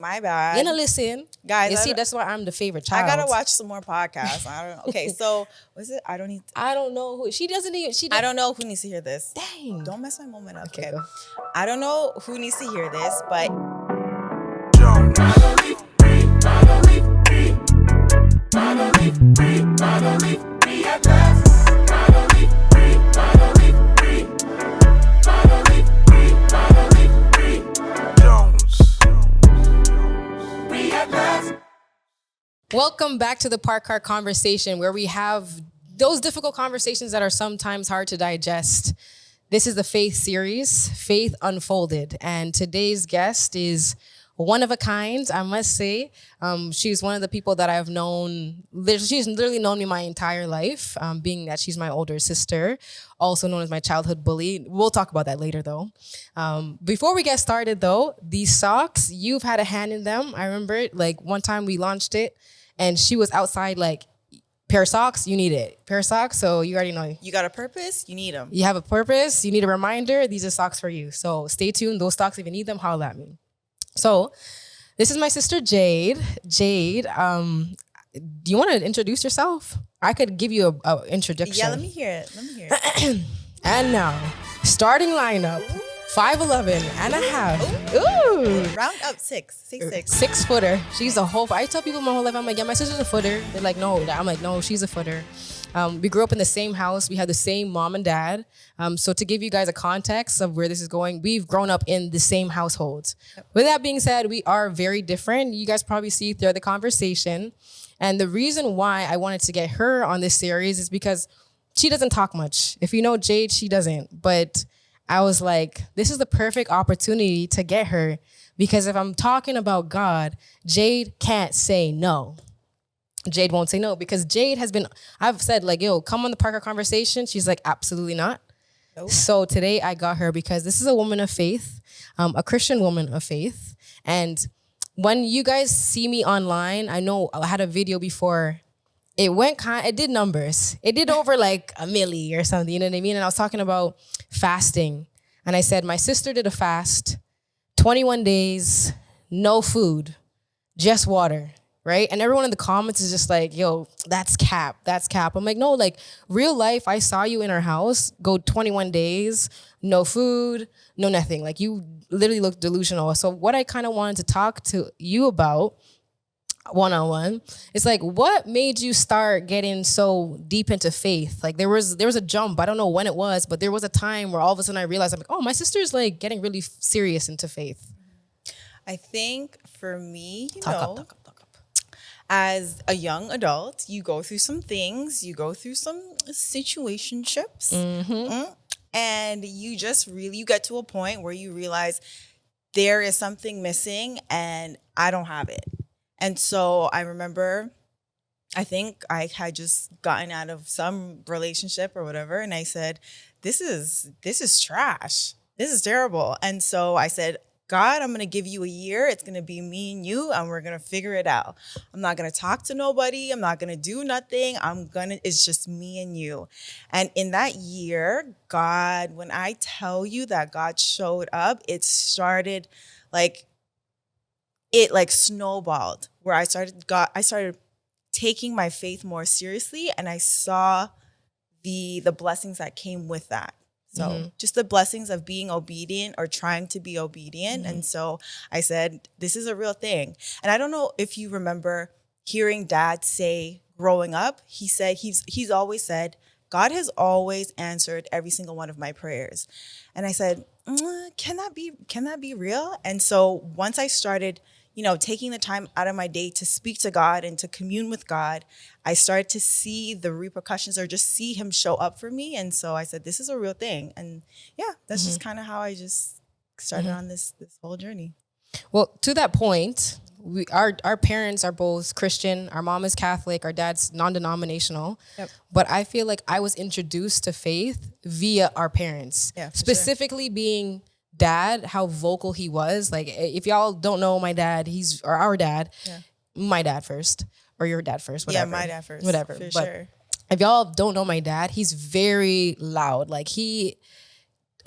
My bad. You know, listen. Guys, You see, that's why I'm the favorite child. I gotta watch some more podcasts. I don't know. Okay, so was it? I don't know who she doesn't even. I don't know who needs to hear this. Dang. Don't mess my moment up. Okay. Okay. I don't know who needs to hear this, but Welcome back to the Parked Car Conversation, where we have those difficult conversations that are sometimes hard to digest. This is the Faith series, Faith Unfolded, and today's guest is one of a kind, I must say. She's one of the people that I've known. She's literally known me my entire life, being that she's my older sister, also known as my childhood bully. We'll talk about that later, though. Before we get started, though, these socks, you've had a hand in them. I remember it. Like, one time we launched it, and she was outside like, pair of socks, you need it. Pair of socks, so you already know. You got a purpose, you need them. You have a purpose, you need a reminder, these are socks for you. So stay tuned, those socks, if you need them, holler at me. So this is my sister, Jade. Jade, do you want to introduce yourself? I could give you a introduction. Yeah, let me hear it. And now, starting lineup. 5'11" and a half. Ooh. Round up 6'6". 6 footer. She's a whole. I tell people my whole life, I'm like, yeah, my sister's a footer. They're like, no. I'm like, no, she's a footer. We grew up in the same house. We had the same mom and dad. So to give you guys a context of where this is going, we've grown up in the same households. With that being said, we are very different. You guys probably see throughout the conversation. And the reason why I wanted to get her on this series is because she doesn't talk much. If you know Jade, she doesn't. But I was like, this is the perfect opportunity to get her, because if I'm talking about God, Jade can't say no. Jade won't say no, because Jade has been, I've said like, yo, come on the Parked Conversation. She's like, absolutely not. Nope. So today I got her because this is a woman of faith, a Christian woman of faith. And when you guys see me online, I know I had a video before. It did numbers. It did over like a milli or something, you know what I mean? And I was talking about fasting. And I said, my sister did a fast, 21 days, no food, just water, right? And everyone in the comments is just like, yo, that's cap. I'm like, no, like real life, I saw you in our house, go 21 days, no food, no nothing. Like you literally look delusional. So what I kind of wanted to talk to you about one-on-one, it's like, what made you start getting so deep into faith? Like there was a jump. I don't know when it was, but there was a time where all of a sudden I realized, I'm like, oh, my sister's like getting really serious into faith. I think for me, talk up. As a young adult, you go through some things, you go through some situationships, and you get to a point where you realize there is something missing and I don't have it. And so I remember, I think I had just gotten out of some relationship or whatever. And I said, this is trash. This is terrible. And so I said, God, I'm going to give you a year. It's going to be me and you, and we're going to figure it out. I'm not going to talk to nobody. I'm not going to do nothing. It's just me and you. And in that year, God, when I tell you that God showed up, it started it like snowballed, where I started taking my faith more seriously, and I saw the blessings that came with that. So just the blessings of being obedient or trying to be obedient. And so I said, this is a real thing. And I don't know if you remember hearing Dad say growing up, he said, he's always said, God has always answered every single one of my prayers. And I said, can that be real? And so once I started, taking the time out of my day to speak to God and to commune with God, I started to see the repercussions or just see him show up for me. And so I said, this is a real thing. And yeah, that's just kind of how I just started on this whole journey. Well, to that point, our parents are both Christian. Our mom is Catholic. Our dad's non-denominational. Yep. But I feel like I was introduced to faith via our parents. Yeah, specifically being Dad, how vocal he was. Like, if y'all don't know my dad, our dad, my dad first, or your dad first, whatever. Yeah, my dad first. Whatever. But sure. If y'all don't know my dad, he's very loud. Like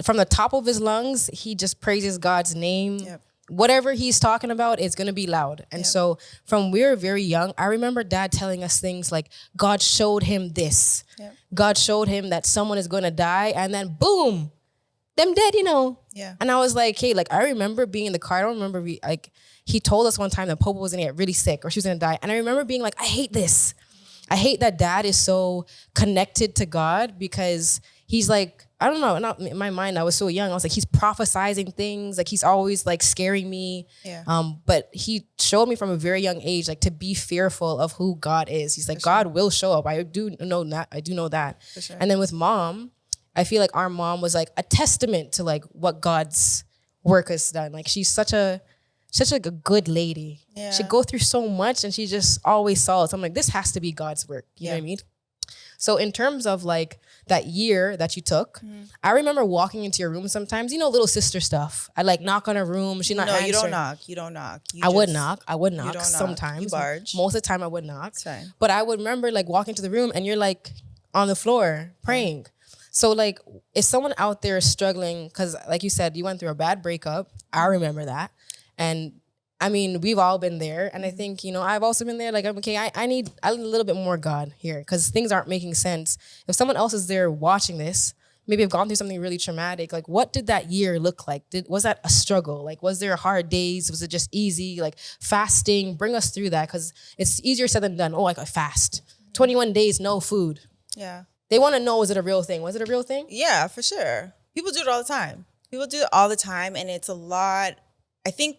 from the top of his lungs, he just praises God's name. Yep. whatever he's talking about is going to be loud. And so from we were very young, I remember dad telling us things like God showed him this. Yep. God showed him that someone is going to die, and then boom, them dead, you know. Yeah. And I was like, hey, like I remember being in the car. I don't remember he told us one time that Popo was going to get really sick or she was going to die. And I remember being like, I hate this. I hate that dad is so connected to God, because he's like, I don't know, not in my mind, I was so young. I was like, he's prophesizing things. Like he's always like scaring me. Yeah. But he showed me from a very young age, like to be fearful of who God is. He's like, God will show up. I do know that. I do know that. For sure. And then with mom, I feel like our mom was like a testament to like what God's work has done. Like she's such a good lady. Yeah. She'd go through so much and she just always saw it. So I'm like, this has to be God's work. You know what I mean? So in terms of like that year that you took, I remember walking into your room sometimes, you know, little sister stuff. I like knock on her room. She's not answering. You don't knock. You don't knock. I would knock sometimes. You barge. Most of the time I would knock. It's fine. But I would remember like walking to the room and you're like on the floor praying. So like if someone out there is struggling, because like you said, you went through a bad breakup. I remember that. And I mean, we've all been there. And I think, you know, I've also been there. Like, okay, I need a little bit more God here, because things aren't making sense. If someone else is there watching this, maybe have gone through something really traumatic. Like, what did that year look like? Was that a struggle? Like, was there hard days? Was it just easy? Like fasting, bring us through that, because it's easier said than done. Oh, I got fast. 21 days, no food. Yeah. They want to know, is it a real thing? Was it a real thing? Yeah, for sure. People do it all the time. And it's a lot. I think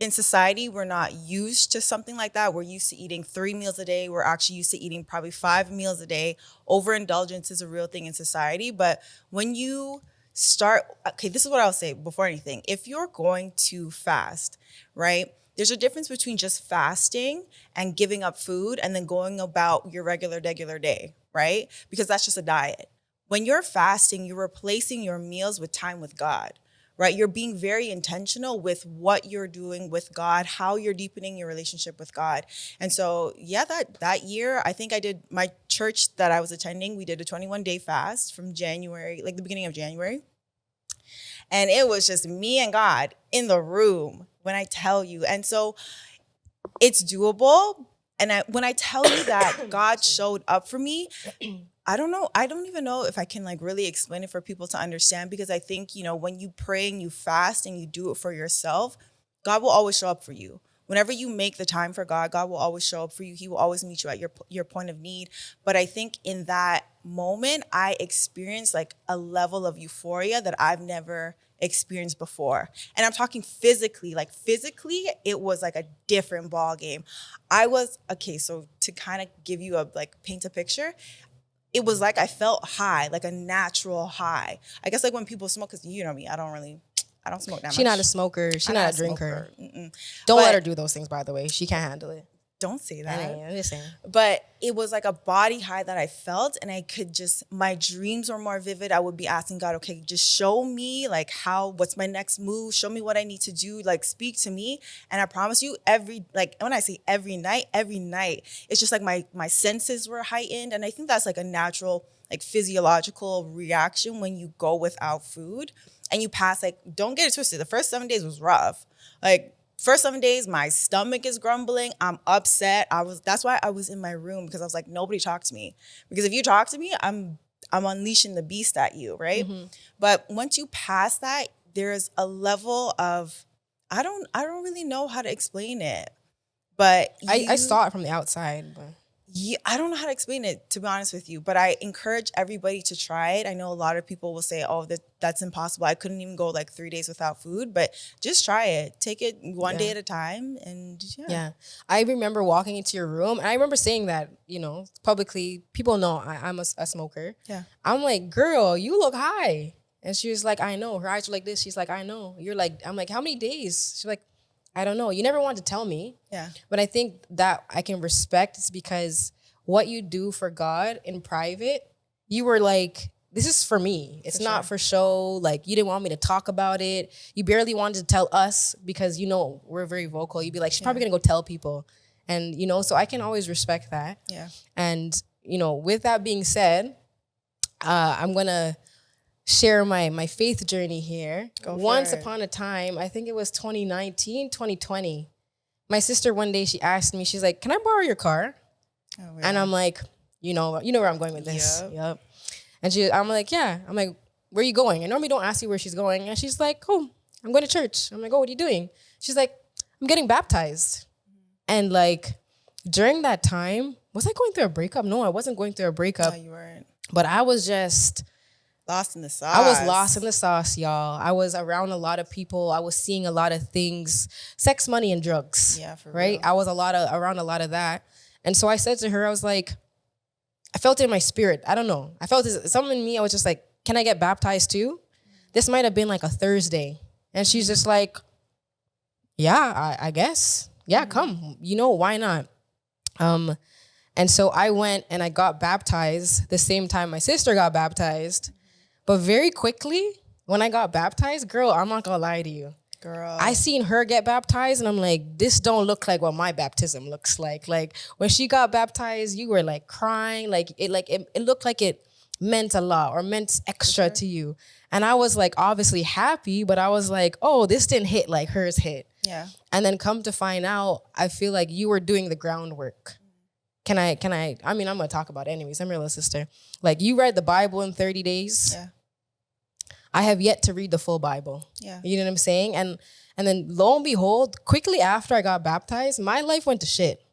in society, we're not used to something like that. We're used to eating 3 meals a day. We're actually used to eating probably 5 meals a day. Overindulgence is a real thing in society. But when you start, okay, this is what I'll say before anything. If you're going to fast, right, there's a difference between just fasting and giving up food and then going about your regular day, right? Because that's just a diet. When you're fasting, you're replacing your meals with time with God. Right? You're being very intentional with what you're doing with God, how you're deepening your relationship with God. And so, yeah, that year, I think I did, my church that I was attending, we did a 21-day fast from January, like the beginning of January. And it was just me and God in the room, when I tell you. And so it's doable. And when I tell you that God showed up for me, I don't know. I don't even know if I can like really explain it for people to understand, because I think, you know, when you pray and you fast and you do it for yourself, God will always show up for you. Whenever you make the time for God, God will always show up for you. He will always meet you at your point of need. But I think in that moment, I experienced like a level of euphoria that I've never experienced before. And I'm talking physically, it was like a different ball game. So to kind of give you paint a picture, it was like I felt high, like a natural high. I guess like when people smoke, because you know me, I don't smoke that much. She's not a smoker. She's not a drinker. Don't let her do those things, by the way. She can't handle it. Don't say that. I'm just saying. But it was like a body high that I felt, and I could my dreams were more vivid. I would be asking God, okay, just show me what's my next move? Show me what I need to do. Like, speak to me. And I promise you, when I say every night, it's just like my senses were heightened. And I think that's like a natural, like physiological reaction when you go without food and you pass, don't get it twisted. The first 7 days was rough. First 7 days, my stomach is grumbling. I'm upset. That's why I was in my room, because I was like, nobody talk to me. Because if you talk to me, I'm unleashing the beast at you, right? Mm-hmm. But once you pass that, there's a level of, I don't really know how to explain it. But I saw it from the outside, but yeah, I don't know how to explain it, to be honest with you, but I encourage everybody to try it. I know a lot of people will say, oh, that's impossible. I couldn't even go 3 days without food, but just try it. Take it one day at a time. And yeah. I remember walking into your room, and I remember saying that, publicly. People know I'm a smoker. Yeah. I'm like, girl, you look high. And she was like, I know. Her eyes were like this. She's like, I know. I'm like, how many days? She's like, I don't know. You never wanted to tell me. Yeah. But I think that I can respect is because what you do for God in private, you were like, this is for me. It's not for show. Like, you didn't want me to talk about it. You barely wanted to tell us because, we're very vocal. You'd be like, she's probably going to go tell people. And, so I can always respect that. Yeah. And, with that being said, I'm going to share my faith journey here. Once it. upon a time, I think it was 2019, 2020. My sister one day, she asked me, she's like, "Can I borrow your car?" Oh, And I'm like, you know where I'm going with this. Yep. And I'm like, yeah. I'm like, where are you going? I normally don't ask you where she's going. And she's like, oh, I'm going to church. I'm like, oh, what are you doing? She's like, I'm getting baptized. And like during that time, was I going through a breakup? No, I wasn't going through a breakup. No, you weren't. But I was just lost in the sauce. I was lost in the sauce, y'all. I was around a lot of people. I was seeing a lot of things, sex, money, and drugs. Yeah, for right? real. I was around a lot of that. And so I said to her, I was like, I felt it in my spirit. I don't know. I felt something in me. I was just like, can I get baptized too? This might have been like a Thursday. And she's just like, yeah, I guess. Yeah, come. You know, why not? And so I went and I got baptized the same time my sister got baptized. But very quickly, when I got baptized, girl, I'm not gonna lie to you. Girl. I seen her get baptized and I'm like, this don't look like what my baptism looks like. Like when she got baptized, you were like crying. It looked like it meant a lot or meant extra to you. And I was like obviously happy, but I was like, oh, this didn't hit like hers hit. Yeah. And then come to find out, I feel like you were doing the groundwork. I mean, I'm gonna talk about it anyways. I'm your little sister. Like you read the Bible in 30 days. Yeah. I have yet to read the full Bible. Yeah. You know what I'm saying? And then lo and behold, quickly after I got baptized, my life went to shit.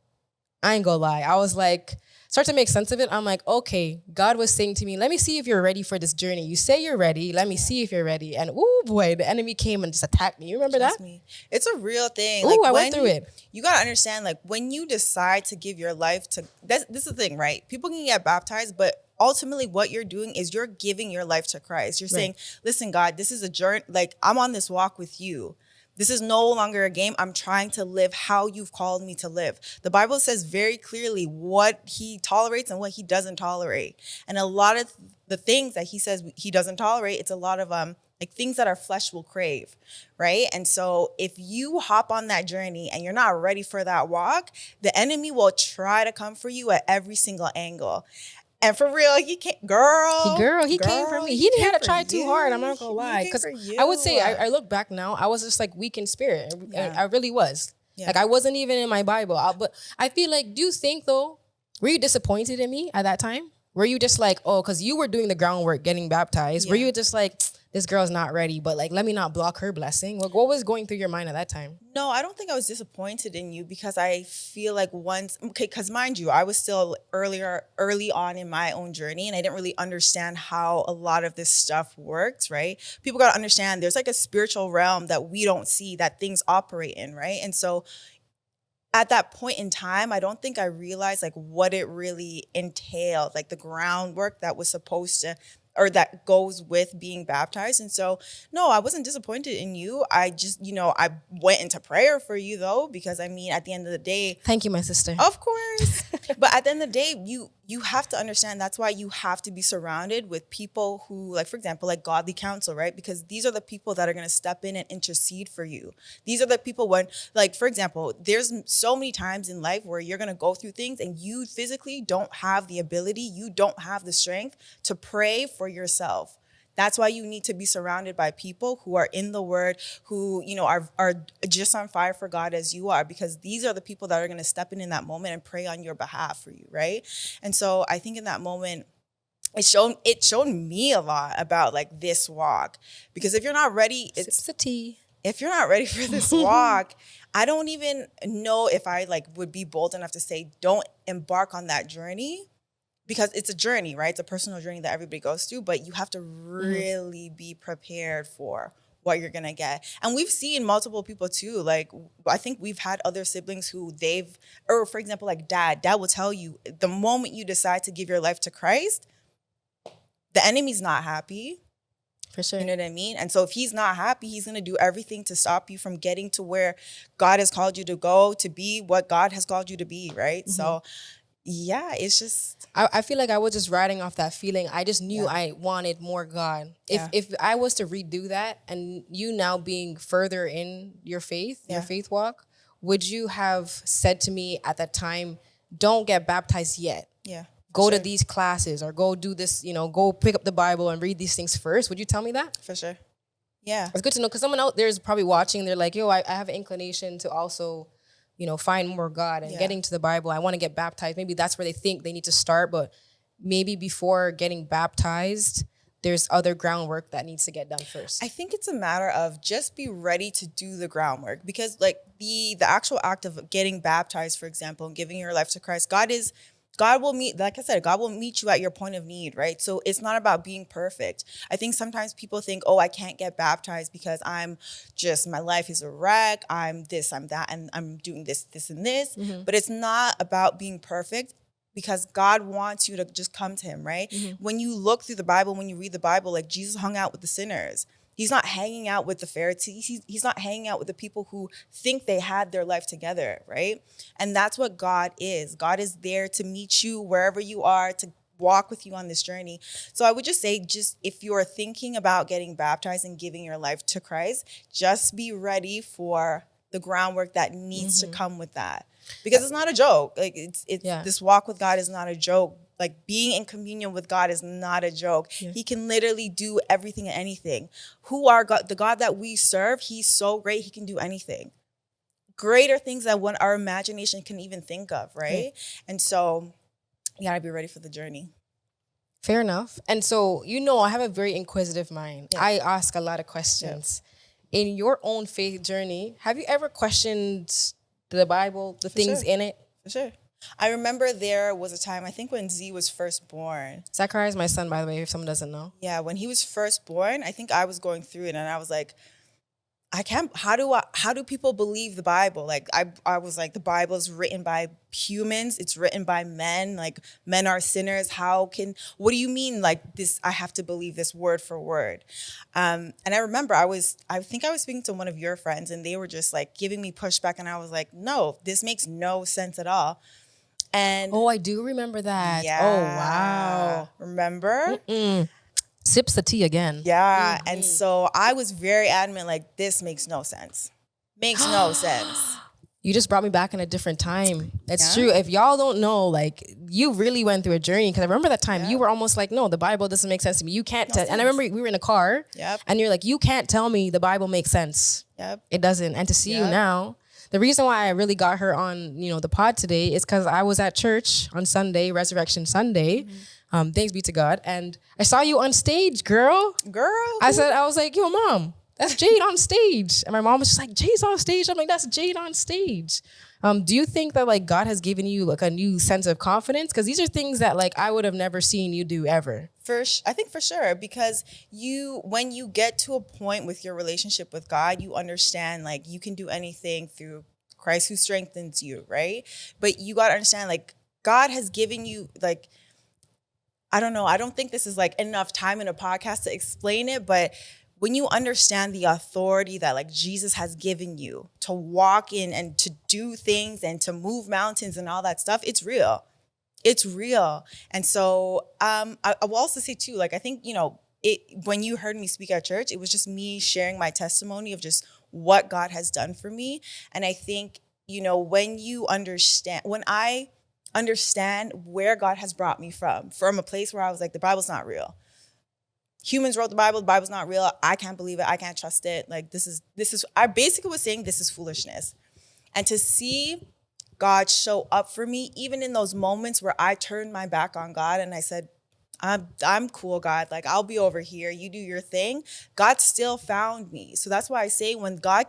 I ain't gonna lie. I was like, start to make sense of it. I'm like, okay, God was saying to me, let me see if you're ready for this journey. You say you're ready. Let me see if you're ready. And oh boy, the enemy came and just attacked me. You remember that? Me. It's a real thing. Ooh, I went through it. You gotta understand, like when you decide to give your life to, this is the thing, right? People can get baptized, but ultimately what you're doing is you're giving your life to Christ. You're saying, listen, God, this is a journey. Like I'm on this walk with you. This is no longer a game. I'm trying to live how you've called me to live. The Bible says very clearly what he tolerates and what he doesn't tolerate. And a lot of the things that he says he doesn't tolerate, it's a lot of like things that our flesh will crave, right? And so if you hop on that journey and you're not ready for that walk, the enemy will try to come for you at every single angle. And for real, he came, he came for me. He didn't have to try too hard. I'm not gonna lie, because I would say I look back now, I was just like weak in spirit. I really was. Yeah. Like I wasn't even in my Bible. But I feel like, do you think though, were you disappointed in me at that time? Were you just like, oh, because you were doing the groundwork, getting baptized? Yeah. Were you just like, this girl's not ready, but like, let me not block her blessing? Like, what was going through your mind at that time? No, I don't think I was disappointed in you because I feel like because mind you, I was still early on in my own journey and I didn't really understand how a lot of this stuff works, right? People got to understand there's like a spiritual realm that we don't see that things operate in, right? And so at that point in time, I don't think I realized like what it really entailed, like the groundwork that was supposed to, or that goes with being baptized. And so, no, I wasn't disappointed in you. I just, I went into prayer for you though, because I mean, at the end of the day. Thank you, my sister. Of course. But at the end of the day, you have to understand that's why you have to be surrounded with people who, like, for example, like godly counsel, right? Because these are the people that are going to step in and intercede for you. These are the people when, like, for example, there's so many times in life where you're going to go through things and you physically don't have the ability, you don't have the strength to pray for yourself. That's why you need to be surrounded by people who are in the word, who, are just on fire for God as you are, because these are the people that are going to step in that moment and pray on your behalf for you, right? And so I think in that moment, it showed me a lot about like this walk, because if you're not ready, if you're not ready for this walk, I don't even know if I like would be bold enough to say, don't embark on that journey. Because it's a journey, right? It's a personal journey that everybody goes through, but you have to really be prepared for what you're gonna get. And we've seen multiple people too. Like, I think we've had other siblings who or for example, like dad will tell you the moment you decide to give your life to Christ, the enemy's not happy. For sure. You know what I mean? And so if he's not happy, he's gonna do everything to stop you from getting to where God has called you to go, to be what God has called you to be, right? Mm-hmm. So yeah, it's just. I feel like I was just riding off that feeling. I just knew I wanted more God. If I was to redo that, and you now being further in your faith, your faith walk, would you have said to me at that time, don't get baptized yet? Yeah. go to these classes or go do this, go pick up the Bible and read these things first? Would you tell me that? For sure. Yeah. It's good to know, because someone out there is probably watching. They're like, yo, I have an inclination to also, find more God and getting to the Bible. I want to get baptized. Maybe that's where they think they need to start. But maybe before getting baptized, there's other groundwork that needs to get done first. I think it's a matter of just be ready to do the groundwork, because like the actual act of getting baptized, for example, and giving your life to Christ, God will meet, like I said, God will meet you at your point of need, right? So it's not about being perfect. I think sometimes people think, oh, I can't get baptized because my life is a wreck. I'm this, I'm that, and I'm doing this, this, and this. Mm-hmm. But it's not about being perfect, because God wants you to just come to him, right? Mm-hmm. When you look through the Bible, when you read the Bible, like Jesus hung out with the sinners. He's not hanging out with the Pharisees. He's not hanging out with the people who think they had their life together, right? And that's what God is. God is there to meet you wherever you are, to walk with you on this journey. So I would just say, if you're thinking about getting baptized and giving your life to Christ, just be ready for the groundwork that needs to come with that. Because it's not a joke. Like it's this walk with God is not a joke. Like being in communion with God is not a joke. Yeah. He can literally do everything and anything. The God that we serve, he's so great, he can do anything. Greater things than what our imagination can even think of, right? Yeah. And so you gotta be ready for the journey. Fair enough. And so, I have a very inquisitive mind. Yeah. I ask a lot of questions. Yeah. In your own faith journey, have you ever questioned the Bible, the things in it? For sure. I remember there was a time, I think when Z was first born. Zachariah is my son, by the way, if someone doesn't know. Yeah, when he was first born, I think I was going through it and I was like, how do people believe the Bible? Like I was like, the Bible is written by humans, it's written by men, like men are sinners. What do you mean like this? I have to believe this word for word. And I remember I think I was speaking to one of your friends and they were just like giving me pushback and I was like, no, this makes no sense at all. And I do remember that. Yeah. Oh, wow. Remember? Sips the tea again. Yeah. Mm-hmm. And so I was very adamant, like, this makes no sense. Makes no sense. You just brought me back in a different time. It's true. If y'all don't know, like, you really went through a journey. Because I remember that time you were almost like, no, the Bible doesn't make sense to me. You can't tell. And I remember we were in a car. Yep. And you're like, you can't tell me the Bible makes sense. Yep. It doesn't. And to see you now. The reason why I really got her on, the pod today is because I was at church on Sunday, Resurrection Sunday. Mm-hmm. Thanks be to God. And I saw you on stage, girl. I was like, yo, Mom, that's Jade on stage. And my mom was just like, Jade's on stage. I'm like, that's Jade on stage. Do you think that like God has given you like a new sense of confidence? Because these are things that like I would have never seen you do ever. I think for sure, because when you get to a point with your relationship with God, you understand like you can do anything through Christ who strengthens you, right? But you got to understand like God has given you like, I don't know, I don't think this is like enough time in a podcast to explain it, but when you understand the authority that like Jesus has given you to walk in and to do things and to move mountains and all that stuff, it's real. It's real. And so I will also say too, like, I think, when you heard me speak at church, it was just me sharing my testimony of just what God has done for me. And I think, when I understand where God has brought me from a place where I was like, the Bible's not real. Humans wrote the Bible's not real. I can't believe it. I can't trust it. Like I basically was saying this is foolishness. And to see God show up for me, even in those moments where I turned my back on God and I said, I'm cool, God. Like, I'll be over here. You do your thing. God still found me. So that's why I say when God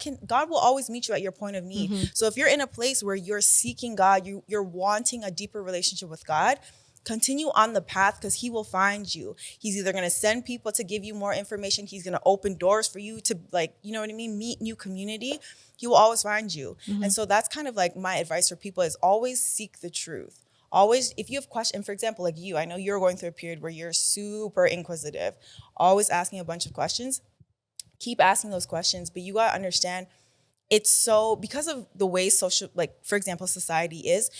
will always meet you at your point of need. Mm-hmm. So if you're in a place where you're seeking God, you're wanting a deeper relationship with God, continue on the path because he will find you. He's either going to send people to give you more information. He's going to open doors for you to meet new community. He will always find you. Mm-hmm. And so that's kind of like my advice for people is always seek the truth. Always, if you have questions, for example, like you, I know you're going through a period where you're super inquisitive, always asking a bunch of questions. Keep asking those questions, but you got to understand because of the way social, like, for example, society is,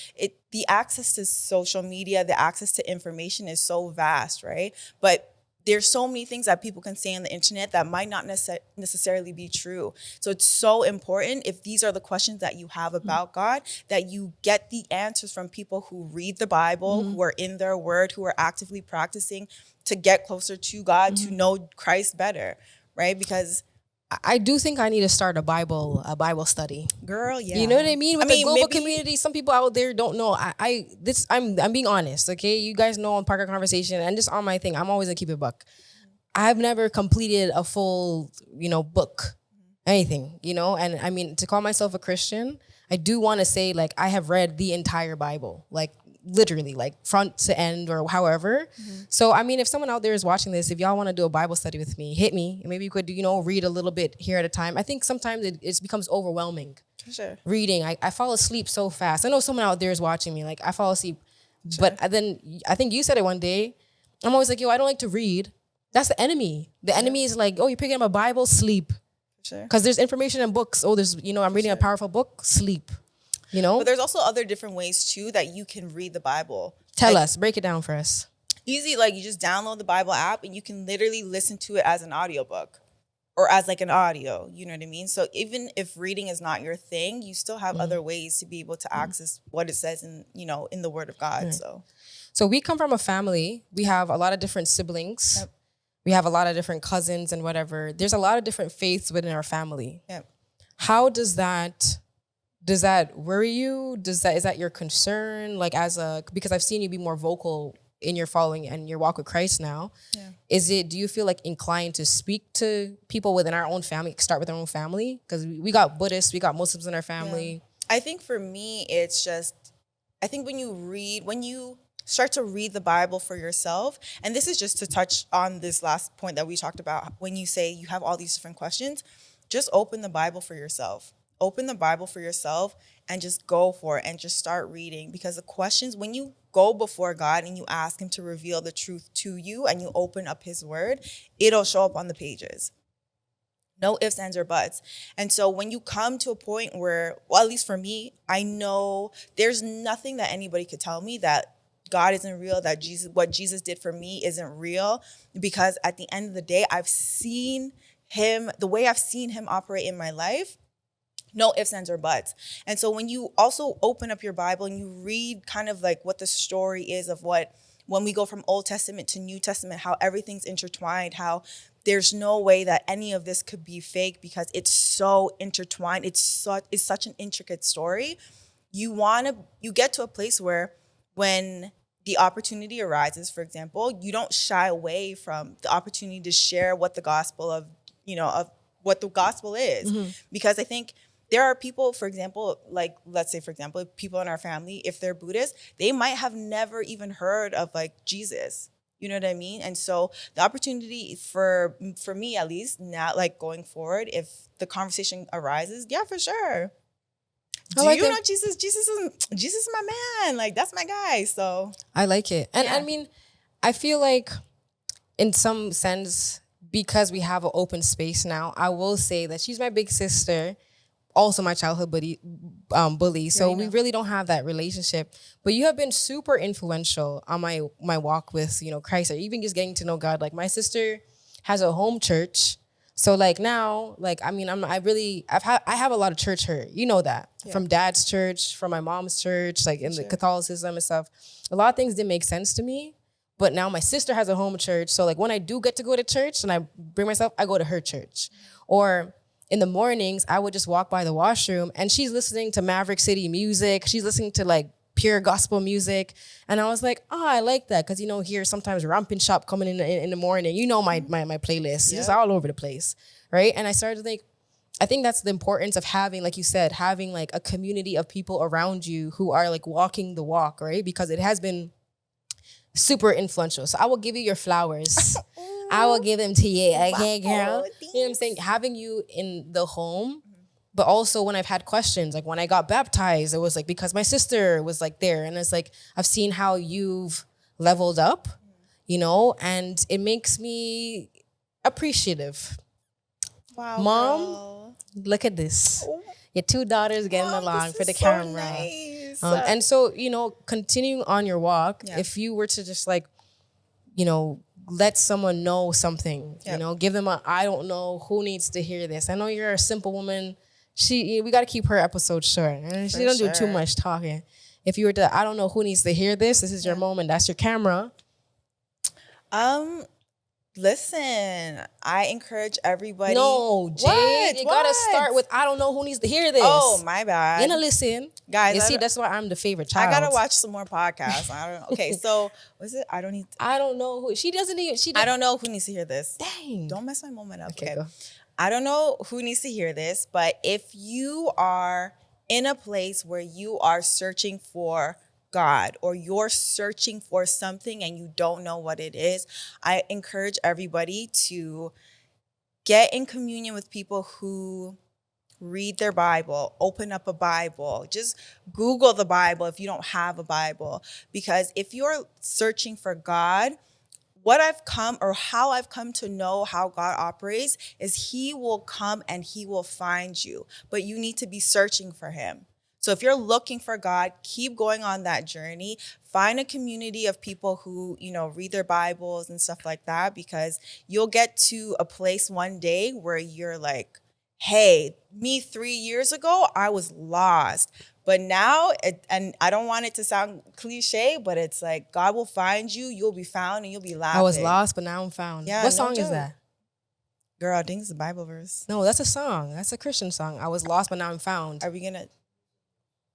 the access to social media, the access to information is so vast, right? But there's so many things that people can say on the internet that might not necessarily be true. So it's so important, if these are the questions that you have about God, that you get the answers from people who read the Bible, who are in their word, who are actively practicing to get closer to God, to know Christ better, right? Because I do think I need to start a Bible study. girl, yeah. You know what I mean? With the global maybe, community, some people out there don't know. I'm being honest, okay? You guys know on Parker Conversation and just on my thing, I'm always gonna keep it buck. I've never completed a full, book, anything, and I mean, to call myself a Christian, I do want to say, like, I have read the entire Bible, like literally, like front to end or however. So, I mean, if someone out there is watching this, if y'all want to do a Bible study with me, hit me. Maybe you could, read a little bit here at a time. I think sometimes it becomes overwhelming. For sure. Reading, I fall asleep so fast. I know someone out there is watching me, like I fall asleep. But then I think you said it one day. I'm always like, yo, I don't like to read. That's the enemy. The enemy is like, oh, you're picking up a Bible, sleep. Sure. Because there's information in books. Oh, there's, I'm reading a powerful book, sleep. But there's also other different ways too that you can read the Bible. Tell us, break it down for us. Easy, like you just download the Bible app and you can literally listen to it as an audiobook or as like an audio, you know what I mean? So even if reading is not your thing, you still have other ways to be able to access what it says in, in the Word of God. So we come from a family. We have a lot of different siblings. Yep. We have a lot of different cousins and whatever. There's a lot of different faiths within our family. Yep. How does that worry you? Is that your concern? Like because I've seen you be more vocal in your following and your walk with Christ now. Yeah. Do you feel like inclined to speak to people within our own family, start with our own family? Because we got Buddhists, we got Muslims in our family. Yeah. I think for me, it's just, I think when you start to read the Bible for yourself, and this is just to touch on this last point that we talked about, when you say you have all these different questions, just open the Bible for yourself. Open the Bible for yourself and just go for it and just start reading. Because the questions, when you go before God and you ask him to reveal the truth to you and you open up his word, it'll show up on the pages. No ifs, ands, or buts. And so when you come to a point where, well, at least for me, I know there's nothing that anybody could tell me that God isn't real, that what Jesus did for me isn't real. Because at the end of the day, I've seen him, the way I've seen him operate in my life. No ifs, ands, or buts. And so when you also open up your Bible and you read kind of like what the story is of when we go from Old Testament to New Testament, how everything's intertwined, how there's no way that any of this could be fake because it's so intertwined. It's such an intricate story. You get to a place where when the opportunity arises, for example, you don't shy away from the opportunity to share what the gospel of what the gospel is. Because I think there are people, for example, like, let's say, for example, people in our family, if they're Buddhist, they might have never even heard of like Jesus. You know what I mean? And so the opportunity for me, at least, now, like going forward, if the conversation arises, yeah, for sure. Do you know Jesus? Jesus is my man. Like, that's my guy. So I like it. And I mean, I feel like in some sense, because we have an open space now, I will say that she's my big sister, also my childhood bully. So we really don't have that relationship. But you have been super influential on my walk with, Christ, or even just getting to know God. Like, my sister has a home church. So like now, like, I mean, I have a lot of church hurt. You know that. Yeah. From dad's church, from my mom's church, like in the Catholicism and stuff. A lot of things didn't make sense to me. But now my sister has a home church. So like when I do get to go to church and I bring myself, I go to her church. Or in the mornings, I would just walk by the washroom and she's listening to Maverick City music. She's listening to like pure gospel music. And I was like, oh, I like that. Because, here sometimes Ramping Shop coming in the morning. My playlist. It's just all over the place. Right. And I started to think, I think that's the importance of having, like you said, having like a community of people around you who are like walking the walk. Right. Because it has been super influential. So I will give you your flowers. I will give them to you. Okay, girl. You know what I'm saying? Having you in the home, but also when I've had questions, like when I got baptized, it was like because my sister was like there. And it's like, I've seen how you've leveled up, and it makes me appreciative. Wow, Mom, girl. Look at this. Your two daughters getting along for the so camera. Nice. And so, continuing on your walk, if you were to just like, let someone know something, Yep. you know, give them I don't know who needs to hear this. I know you're a simple woman. We got to keep her episode short. And she don't do too much talking. If you were to, I don't know who needs to hear this. This is your moment. That's your camera. Listen, I encourage everybody. No, Jade, you gotta start with I don't know who needs to hear this. Oh, my bad. You know, listen, guys. You see, that's why I'm the favorite child. I gotta watch some more podcasts. I don't know. Okay, so was it? I don't know who. She doesn't even. I don't know who needs to hear this. Dang. Don't mess my moment up. Okay, go. I don't know who needs to hear this, but if you are in a place where you are searching for God or you're searching for something and you don't know what it is, I encourage everybody to get in communion with people who read their Bible, open up a Bible, just Google the Bible if you don't have a Bible. Because if you're searching for God, how I've come to know how God operates is he will come and he will find you, but you need to be searching for him. So if you're looking for God, keep going on that journey. Find a community of people who, you know, read their Bibles and stuff like that, because you'll get to a place one day where you're like, hey, me 3 years ago, I was lost. But now, and I don't want it to sound cliche, but it's like God will find you, you'll be found, and you'll be laughing. I was lost, but now I'm found. Yeah, what song is that? Girl, I think it's a Bible verse. No, that's a song. That's a Christian song. I was lost, but now I'm found. Are we going to...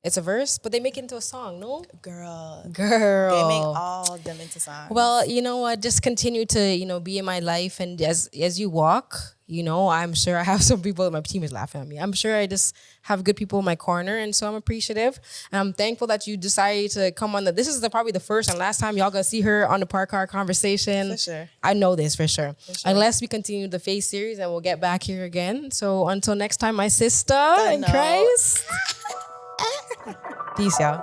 It's a verse, but they make it into a song, no? Girl. They make all of them into songs. Well, you know what? Just continue to, you know, be in my life. And as you walk, you know, I'm sure I have some people, my team is laughing at me. I'm sure I just have good people in my corner. And so I'm appreciative. And I'm thankful that you decided to come on. This is probably the first and last time y'all gonna see her on the Parked Car Conversation. For sure. I know this for sure. Unless we continue the Faith series and we'll get back here again. So until next time, my sister in Christ. Peace, y'all.